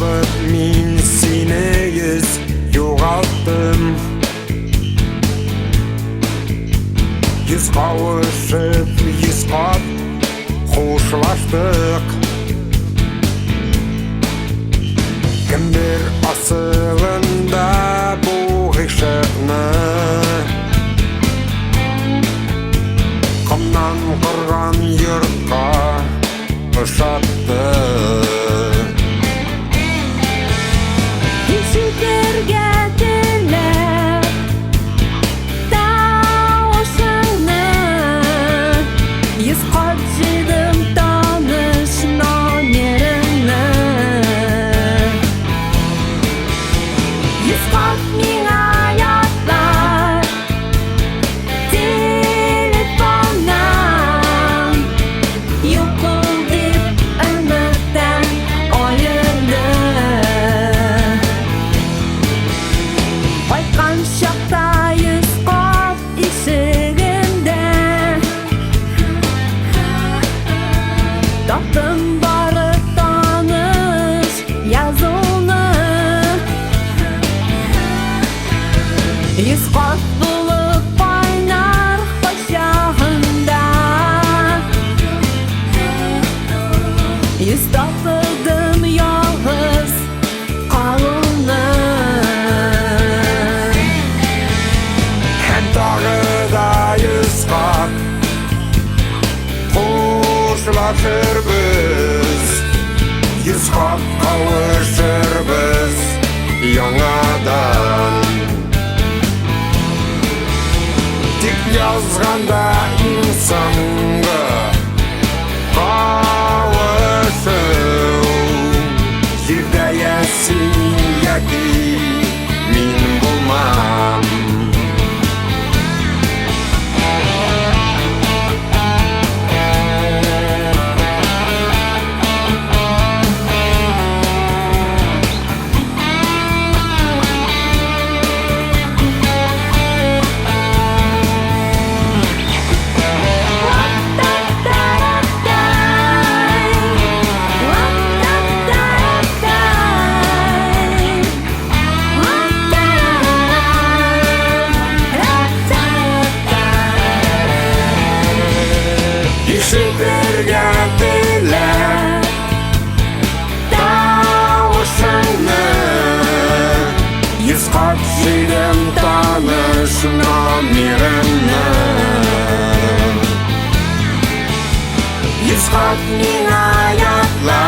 Вакыт мин сине ез югалттым. Йөз кавышып, йөз кат хушлаштык. Кемдер асылында бу гыйшыкны камнан кырган йортка ышатты. Ишетерге телеп тавышыңны, йөз кат жыйдым таныш номерыңны. Йөз кат миңа ятар телефоннан, юкул дип өмөттөн айырды. Кайткан чакта йөз кат ишегинде таптым бары таныш язууну. Йөз кат булып кайнар кочагында, йөз тапылдым ялгыз калууны. Һәм тагы да йөз кат хушлашырбыз, йөз кат кавышырбыз яңадан. Тик язганда инсанга кавышуу, җирдә я син яки мин булмам. Ишетерге телеп тавышыңны, йөз кат жыйдым таныш номерыңны. Йөз кат миңа ятла